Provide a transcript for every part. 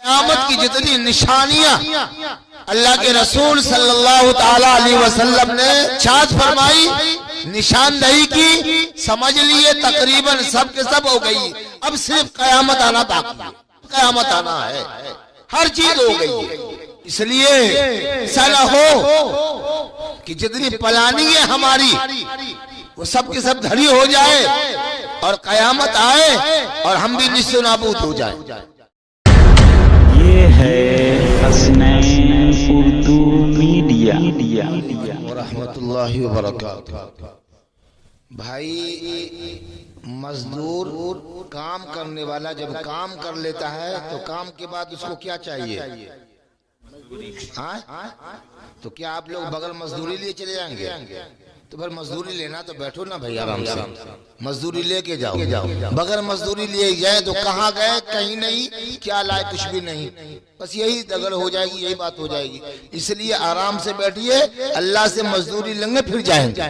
क़यामत की जितनी निशानियां अल्लाह के रसूल सल्लल्लाहु ताला अलैहि वसल्लम ने इरशाद फरमाई, निशानदही की, समझ लिए तकरीबन सब के सब हो गई। अब सिर्फ क़यामत आना बाकी है, क़यामत आना है, हर चीज हो गई है। इसलिए ऐसा न हो कि जितनी प्लानिंग है हमारी वो सब के सब धरी हो जाए और क़यामत आए और हम भी निस्सो नाबूद हो जाए। ये है हसनैन उर्दू मीडिया रहमतुल्लाहि व बरकातुहू। भाई, मजदूर काम करने वाला जब काम कर लेता है तो काम के बाद उसको क्या चाहिए? तो क्या आप लोग बगल मजदूरी लिए चले जाएंगे? तो फिर मजदूरी लेना तो बैठो ना भाई, आराम से मजदूरी लेके जाओ। बगैर मजदूरी लिए जाए तो कहाँ गए? कहीं नहीं। क्या लाए? कुछ भी नहीं। बस यही दगड़ हो जाएगी, यही बात हो जाएगी। इसलिए आराम से बैठिए, अल्लाह से मजदूरी लेंगे फिर जाएंगे।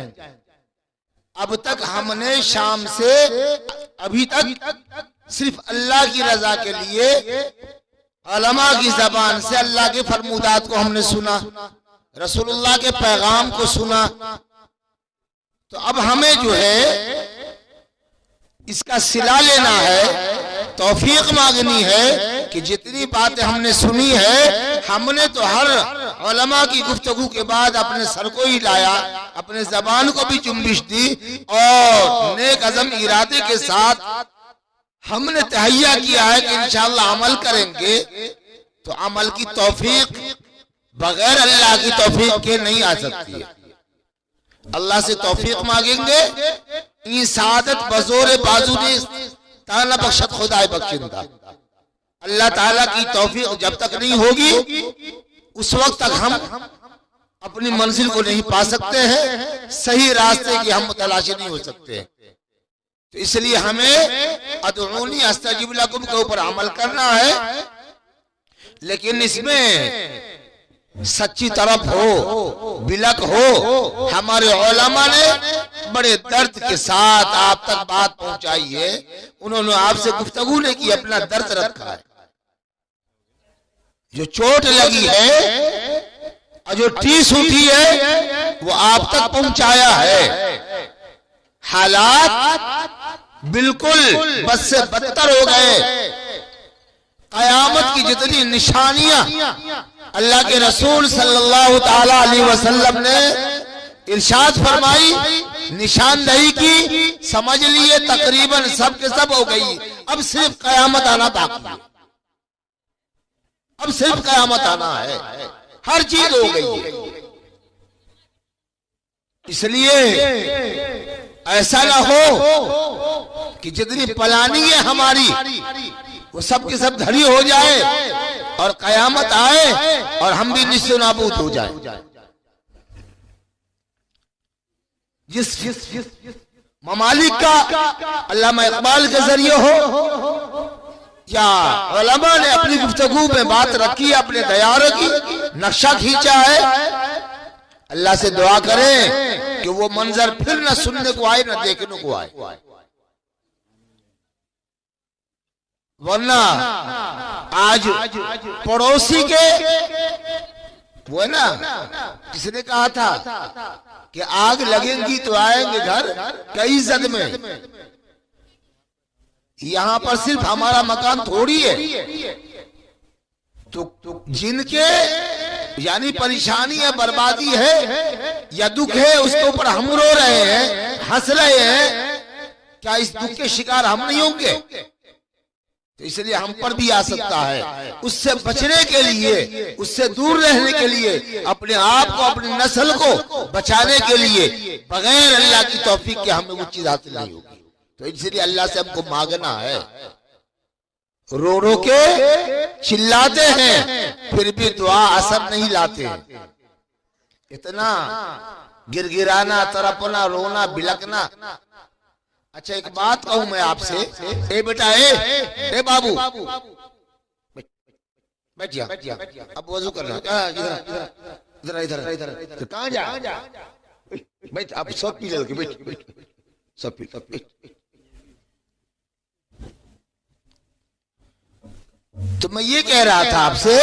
अब तक हमने शाम से अभी तक सिर्फ अल्लाह की रजा के लिए उलमा की जबान से अल्लाह के फरमुदात को हमने सुना, रसूलुल्लाह के पैगाम को सुना। तो अब हमें जो है इसका सिला लेना है, तौफीक मांगनी है कि जितनी बातें हमने सुनी है, हमने तो हर उलमा की गुफ्तगू के बाद अपने सर को ही लाया, अपने जबान को भी जुम्बिश दी और नेक अज़म इरादे के साथ हमने तहैया किया है कि इंशाअल्लाह अमल करेंगे। तो अमल की तौफीक बगैर अल्लाह की तौफीक के नहीं आ सकती है। अल्लाह से तौफीक मांगेंगे, ई सादत बजोर बाजू ने ताला बख्शत खुदाए बख्शिंदा। अल्लाह ताला की तौफीक जब तक नहीं होगी उस वक्त तक हम अपनी मंजिल को नहीं पा सकते हैं, सही रास्ते की हम तलाशी नहीं हो सकते हैं। तो इसलिए हमें अदऊनी अस्तजिब लकुम के ऊपर अमल करना है, लेकिन इसमें सच्ची तरफ हो, बिलक हो। हमारे उलमा ने बड़े दर्द के साथ आप तक बात पहुंचाई है, उन्होंने आपसे गुफ्तगू ने की, अपना दर्द रखा है। जो चोट लगी है और जो टीस उठी है वो आप तक पहुंचाया है। हालात बिल्कुल बद से बदतर हो गए। क़यामत की जितनी निशानियां अल्लाह के रसूल सल्लल्लाहु ताला अलैहि वसल्लम ने इरशाद फरमाई, निशानदही की, समझ लिए तकरीबन सब के सब हो गई। अब सिर्फ क़यामत आना बाकी है, अब सिर्फ क़यामत आना है, हर चीज हो गई है। इसलिए ऐसा ना हो कि जितनी प्लानिंग है हमारी वो सब के सब धरी हो जाए और क़यामत आए और हम भी निस्सो नाबूद हो जाए। जिस ममालिक का अल्लामा इकबाल के जरिए हो या उलमा ने अपनी गुफ्तगू में बात रखी, अपने दयारों की नक्शा खींचा है, अल्लाह से दुआ करें कि वो मंजर फिर न सुनने को आए न देखने को आए। वरना आज पड़ोसी के वो है ना, किसने कहा था कि आग लगेगी तो आएंगे घर कई इज्जत में। यहां पर सिर्फ हमारा मकान थोड़ी है, तो जिनके यानी परेशानी है, बर्बादी है या दुख है, उसके ऊपर हम रो रहे हैं, हंस रहे हैं, क्या इस दुख के शिकार हम नहीं होंगे? तो इसलिए हम पर भी आ सकता है। उससे बचने के लिए, उससे दूर रहने के लिए, अपने आप को, अपनी नस्ल को बचाने के लिए बगैर अल्लाह की तौफीक के हमें वो चीज हासिल नहीं होगी। तो इसलिए अल्लाह से हमको मांगना है। रो रो के चिल्लाते हैं फिर भी दुआ असर नहीं लाते। इतना गिरगिराना, तड़पना, रोना, बिलकना। अच्छा, एक बात कहूं मैं आपसे, ए बेटा, ए बाबू, बैठ जा, अब वजू करना। इधर इधर इधर, कहाँ जा? बैठ, अब सब पी ले, बैठ, सब पी। तो मैं ये कह रहा था आपसे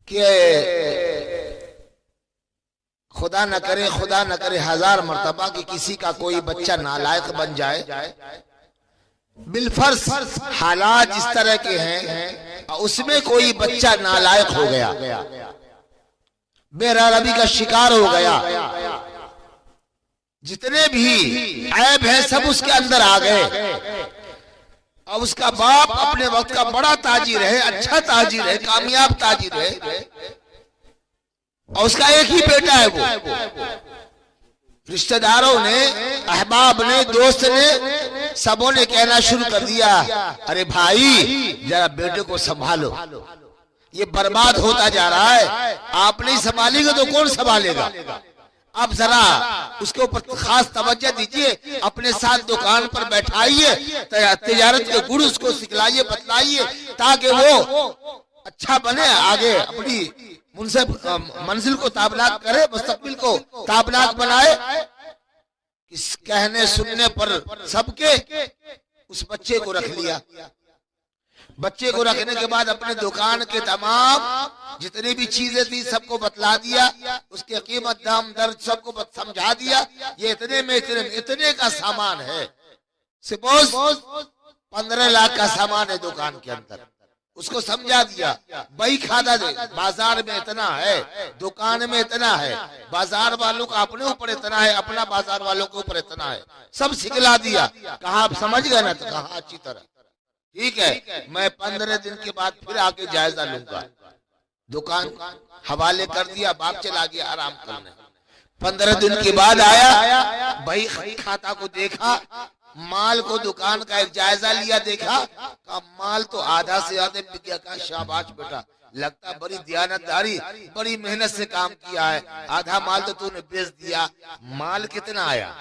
कि खुदा न करे हजार मर्तबा कि किसी का कोई बच्चा नालायक बन जाए, बिलफर्ज हालात इस तरह के हैं उसमें कोई बच्चा नालायक हो गया, बेरहमी का शिकार हो गया, जितने भी ऐब है सब उसके अंदर आ गए। अब उसका बाप अपने वक्त का बड़ा ताजिर है, अच्छा ताजिर है, कामयाब ताजिर है, और उसका एक ही बेटा है। वो रिश्तेदारों ने, अहबाब ने, दोस्त ने, सबों ने कहना शुरू कर दिया, अरे भाई जरा बेटे को संभालो, ये बर्बाद होता जा रहा है, आप नहीं संभालेंगे तो कौन संभालेगा। अब जरा उसके ऊपर खास तवज्जो दीजिए, अपने साथ दुकान पर बैठाइए, तिजारत के गुण उसको सिखलाइए, बतलाइए, ताकि वो अच्छा बने, आगे अपनी मंजिल को ताबनाक करे, मुस्तकबिल को ताबनाक बनाए। इस कहने सुनने पर सबके उस बच्चे को रख लिया। बच्चे को रखने के बाद अपने दुकान के तमाम जितनी भी चीजें थी सबको बतला दिया, उसके कीमत दाम दर्द सबको समझा दिया। ये इतने में इतने का सामान है, सपोज 15 लाख का सामान है दुकान के अंदर, उसको समझा दिया। वही खाता दे, बाजार में इतना है, दुकान में इतना है, बाजार वालों का अपने ऊपर इतना है, अपना बाजार वालों के ऊपर इतना है, सब सिखला दिया। कहा आप समझ गए ना? तो कहा अच्छी तरह, ठीक है, मैं 15 दिन के बाद फिर आके जायजा लूंगा। दुकान हवाले कर दिया, बाप चला गया आराम करने। 15 दिन के बाद आया, भाई खाता को देखा, माल को दुकान का एक जायजा लिया, देखा का माल तो आधा से ज्यादा बिक गया। का शाबाश बेटा, लगता बड़ी दयानतदारी, बड़ी मेहनत से काम किया है, आधा माल तो तूने बेच दिया। माल कितना आया?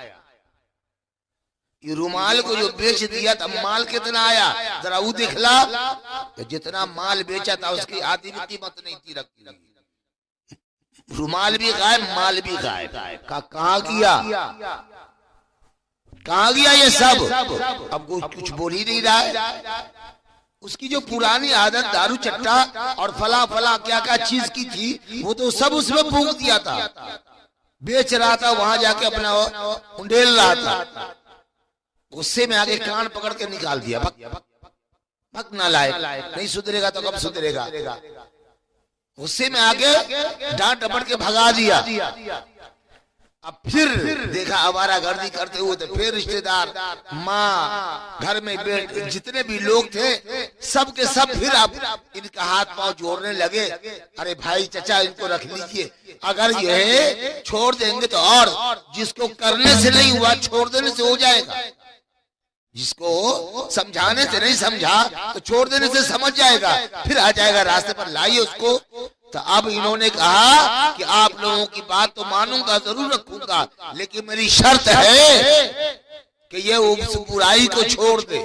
ये रुमाल को जो बेच दिया था माल कितना आया? जरा वो दिखला। जितना माल बेचा था उसकी आधी भी कीमत नहीं थी रखी। रुमाल भी गायब, माल भी गायब। कहाँ गया, कहाँ गया ये सब? अब कुछ बोल ही नहीं रहा है। उसकी जो पुरानी आदत दारू चट्टा और फला फला क्या क्या चीज की थी, वो तो सब उसमें फूंक दिया था। बेच रहा था, वहां जाके अपना उंडेल रहा था। गुस्से में आगे कान पकड़ के निकाल दिया, भक ना लाए, नहीं सुधरेगा तो कब सुधरेगा। गुस्से में आगे डांट डपट के भगा दिया। अब फिर देखा आवारागर्दी करते हुए, तो फिर रिश्तेदार, माँ, घर में जितने भी लोग थे सब के सब फिर अब इनका हाथ पांव जोड़ने लगे। अरे भाई चचा इनको रख लीजिए, अगर ये छोड़ देंगे तो, और जिसको करने से नहीं हुआ छोड़ देने से हो जाएगा, जिसको समझाने से नहीं समझा तो छोड़ देने से समझ जाएगा, फिर आ जाएगा रास्ते पर, लाइए उसको। तो अब इन्होंने कहा कि आप लोगों की बात तो मानूंगा, जरूर रखूंगा, लेकिन मेरी शर्त है कि ये उस बुराई को छोड़ दे,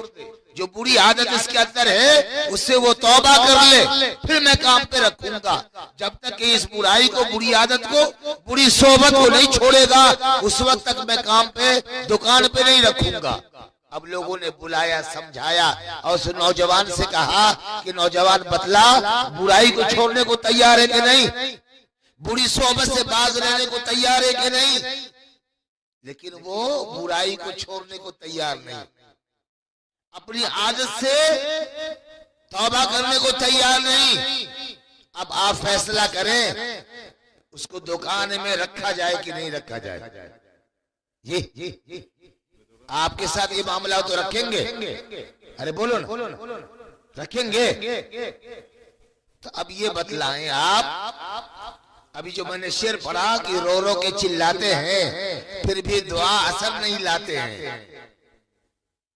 जो बुरी आदत इसके अंदर है उससे वो तौबा कर ले, फिर मैं काम पे रखूंगा। जब तक कि इस बुराई को, बुरी आदत को, बुरी सोबत को नहीं छोड़ेगा, उस वक्त तक मैं काम पे, दुकान पे नहीं रखूंगा। अब लोगों ने बुलाया, समझाया, और उस नौजवान से कहा कि नौजवान बतला, बुराई को छोड़ने को तैयार है कि नहीं? बुरी सोबत से बाज रहने को तैयार है कि नहीं? लेकिन वो बुराई को छोड़ने को तैयार नहीं, अपनी आदत से तौबा करने को तैयार नहीं। अब आप फैसला करें, उसको दुकान में रखा जाए कि नहीं रखा जाए। ये आपके साथ ये मामला तो रखेंगे? अरे बोलो ना, रखेंगे? तो अब ये बतलाएं आप, अभी जो मैंने शेर पढ़ा कि रो रो के चिल्लाते हैं फिर भी दुआ असर नहीं लाते हैं,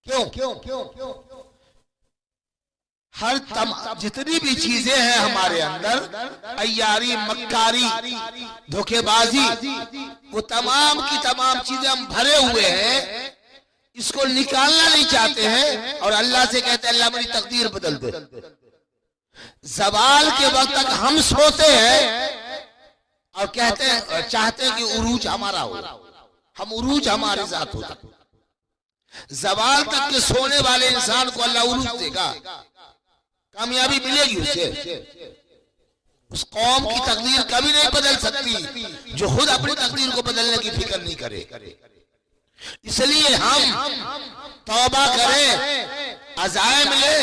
क्यों? हर जितनी भी चीजें हैं हमारे अंदर, अय्यारी, मक्कारी, धोखेबाजी, वो तमाम की तमाम चीजें हम भरे हुए हैं, इसको निकालना नहीं चाहते हैं, और अल्लाह से कहते हैं अल्लाह मेरी तकदीर बदल दे। ज़वाल के वक्त तक हम सोते हैं और कहते हैं, चाहते हैं कि उरूज हमारा हो, हम उरूज हमारे साथ होता। जवाल तक के सोने वाले इंसान को अल्लाह उरूज देगा, कामयाबी मिलेगी उसे। उस कौम की तकदीर कभी नहीं बदल सकती जो खुद अपनी तकदीर को बदलने की फिक्र नहीं करे। इसलिए हम तौबा करें, अज़ाइम लें,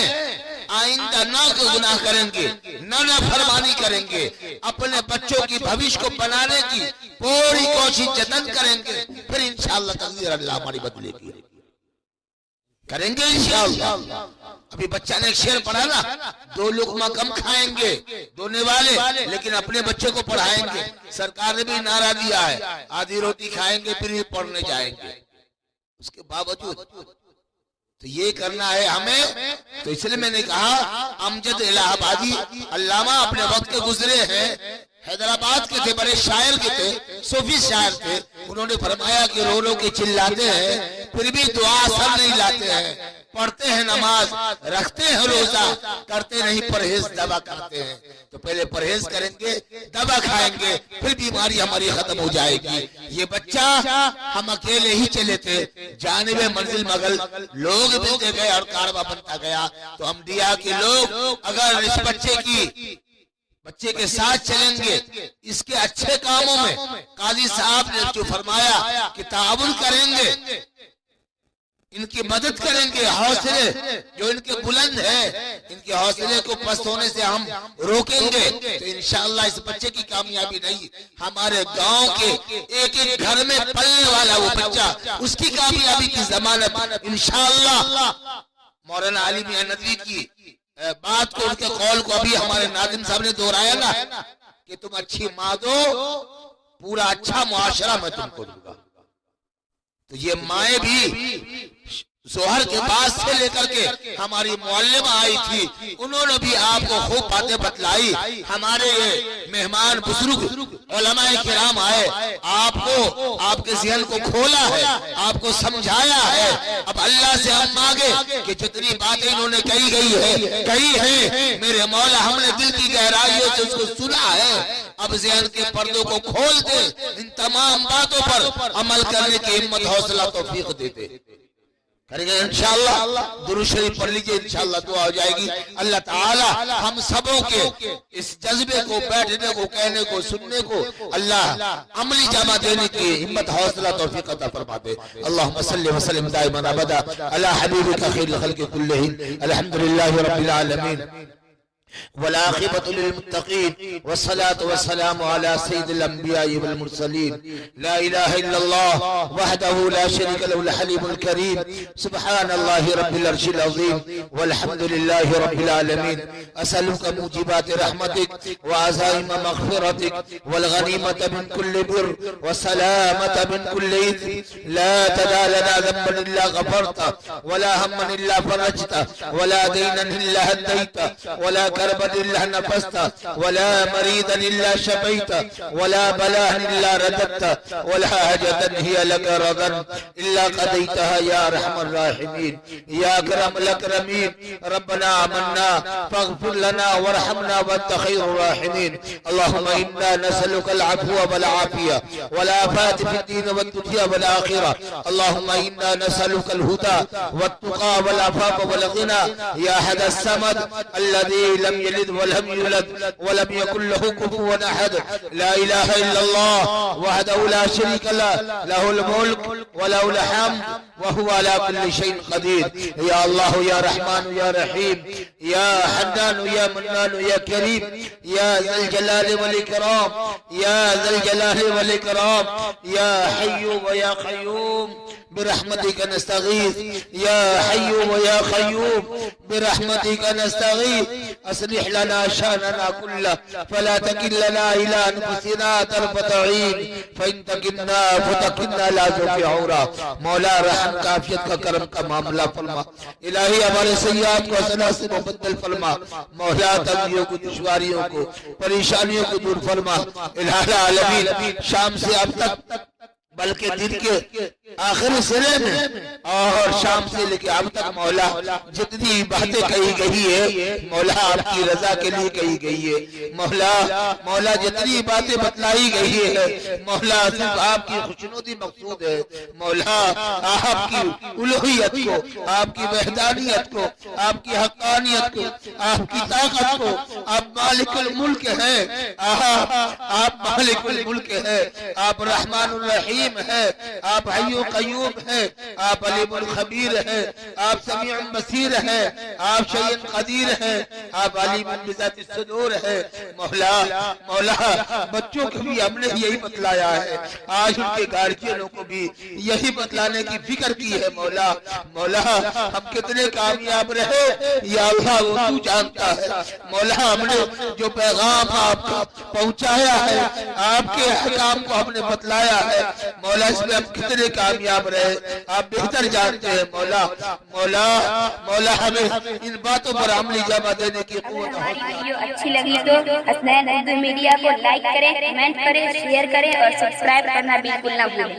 आइंदा ना कोई गुनाह करेंगे, ना फरमानी करेंगे, अपने बच्चों की भविष्य को बनाने की पूरी कोशिश जतन करेंगे, फिर इंशाअल्लाह तकदीर अल्लाह हमारी बदलेगी, करेंगे इंशाअल्लाह। अभी बच्चा ने एक शेर पढ़ा ना, 2 लुक़मा कम खाएंगे दोने वाले, लेकिन अपने बच्चे को पढ़ाएंगे। सरकार ने भी नारा दिया है, आधी रोटी खाएंगे फिर भी पढ़ने जाएंगे। उसके बावजूद तो ये करना है हमें। तो इसलिए मैंने कहा अमजद इलाहाबादी अल्लामा अपने वक्त के गुजरे हैं, हैदराबाद के थे, बड़े शायर के थे, सूफी शायर थे। उन्होंने फरमाया कि रो रो के चिल्लाते हैं फिर भी दुआ असर नहीं लाते हैं, पढ़ते हैं नमाज, रखते हैं रोजा, करते नहीं परहेज, दवा करते हैं। तो पहले परहेज करेंगे, दवा खाएंगे, फिर बीमारी हमारी खत्म हो जाएगी। ये बच्चा हम अकेले ही चले थे, जानिबे मंजिल मगल लोग मिलते गए और कारवा बनता गया। तो हम दिया कि लोग अगर इस बच्चे के साथ चलेंगे, इसके अच्छे कामों में काजी साहब ने जो फरमाया कि ताउन करेंगे, इनकी मदद करेंगे, हौसले जो इनके बुलंद है, इनके हौसले को पस्त होने से हम रोकेंगे, तो इंशाअल्लाह इस बच्चे की कामयाबी नहीं, हमारे गांव के एक एक घर में पलने वाला वो बच्चा, उसकी कामयाबी की जमानत इंशाअल्लाह। मौलाना अली मियां नदवी की बात को, उनके कौल को अभी हमारे नादिम साहब ने दोहराया ना कि तुम अच्छी माँ दो, पूरा अच्छा मुआशरा मैं तुमको दूंगा। तो ये माए भी जोहर के बाद से लेकर के हमारी मुअल्लिमा आई थी, उन्होंने भी आपको खूब बातें बतलाई। हमारे ये मेहमान बुजुर्ग उलमाए किराम आए, आपको आपके ज़हन को खोला है, आपको समझाया है। अब अल्लाह से हम मांगे कि जितनी बातें इन्होंने कही है मेरे मौला, हमने दिल की गहराइयों से उसको सुना है। अब ज़हन के पर्दों को खोल दे, इन तमाम बातों पर अमल करने की हिम्मत हौसला तौफीक देते करेंगे इंशाअल्लाह। दुरूद शरीफ पढ़ लीजिए, इंशाअल्लाह दुआ हो जाएगी। अल्लाह ताला हम सबों के इस जज्बे को, बैठने को, कहने को, सुनने को अल्लाह अमली जमा देने की हिम्मत हौसला तौफीक अता फरमा दे। अल्लाहुम्मा सल्लि व सल्लिम दाइमन अबदा अला हबीबिका खैरिल खल्क़ि कुल्लिहिम। अल्हम्दुलिल्लाहि रब्बिल आलमीन वलाक़िबतु लिलमुत्तक़ीन वस्सलातु वस्सलामु अला सय्यिदिल अंबिया'i वल मुरसलीन। ला इलाहा इल्लल्लाह वहदहु ला शरीका लहुल हलीमुल करीम। सुब्हानल्लाहि रब्बिल अर्शिल अज़ीम वल्हम्दुलिल्लाहि रब्बिल आलमीन। असअलुका मुजीबाति रहमतिक व अज़ाइम मग़फ़िरतिक वल गनीमत मिन कुल्लि बिर व सलामत मिन कुल्लि इथ्म। ला तदा लना ज़ंबन इल्ला गफ़रता वला हम्मन इल्ला फरजता वला दीनन इल्ला हदैता वला करबन इल्ला नफस्ता वला मरीदन इल्ला शफैता वला बलाहन इल्ला रददता वला हाजतन हिय लक रदन इल्ला क़दैतहा या अरहमर राहिमीन या अकरमल अकरमीन। रब्बना आमन्ना फग़फिर लना वरहमना वअन्त खैरुर राहिमीन। अल्लाहुम्मा इन्ना नसअलुकल अफ़्व वल आफ़िया वल आफ़ात फ़िद्दीन वद दुनिया वल आख़िरह। अल्लाहुम्मा इन्ना नसअलुकल हुदा वत्तुक़ा वल अफ़ाफ़ वल ग़िना या अहदस समद अल्लज़ी लम यलिद वलम यूलद वलम यकुल लहु कुफुवन अहद। ला इलाहा इल्लल्लाह वहदहु ला शरीका लहु लहुल मुल्क व लहुल हम्द व हुवा अला कुल्लि शैइन क़दीर। या अल्लाह या रहमान या रहीम या हन्नान या मन्नान या करीम या ज़ल जलाल वल इकराम या ज़ल जलाल वल इकराम या हय्यु व या क़य्यूम बिरहमतिका नस्तगीथ या हय्यु व या क़य्यूम बिरहमतिका नस्तगीथ। अस्लिह लना शानना कुल्लह फला तकिलना इला अनफुसिना तरफत ऐन फइन तकिलना फतकिलना ला ज़ुफ़ि औरा। मौला रहम का, आफियत का, करम का मामला फरमा। इलाही हमारे सय्याद को हसना से मुबद्दल फरमा। मौला तंगियों को, दुश्वारियों को, परेशानियों को दूर फरमा। इलाही आलमीन शाम से अब तक बल्कि दिन के आखिरी सिरे में और शाम से लेकर अब तक मौला जितनी बातें कही गई है मौला आपकी रजा के लिए कही गई है। मौला जितनी बातें बतलाई गई है मौला सिर्फ आपकी खुशनुदी मकसूद है। मौला आपकी उलूहियत को, आपकी वहदानियत को, आपकी हक्कानियत को, आपकी ताकत को, आप मालिकुल मुल्क है, आप मालिकुल मुल्क है, आप रहमानुर रहीम है, आप हय्युल क़य्यूम है, आप अलीमुल खबीर है, आप समीउल बसीर है, आप शय्युन क़दीर है, आप अलीमुन बिज़ातिस सुदूर है। मौला बच्चों को भी हमने यही बतलाया है, आज उनके गार्जियनों को भी यही बतलाने की फिक्र की है। मौला हम कितने कामयाब रहे या अल्लाह वो तू जानता है। मौला हमने जो पैगाम आपका पहुंचाया है, आपके अहकाम को हमने बतलाया है, मौला इसमें हम कितने कामयाब रहे आप बेहतर जानते हैं। मौला हमें इन बातों पर अमली जमा देने की क़ुव्वत। हमारी वीडियो अच्छी लगी तो हसनैन उर्दू मीडिया को लाइक करें, कमेंट करें, शेयर करें और सब्सक्राइब करना बिल्कुल ना भूलें।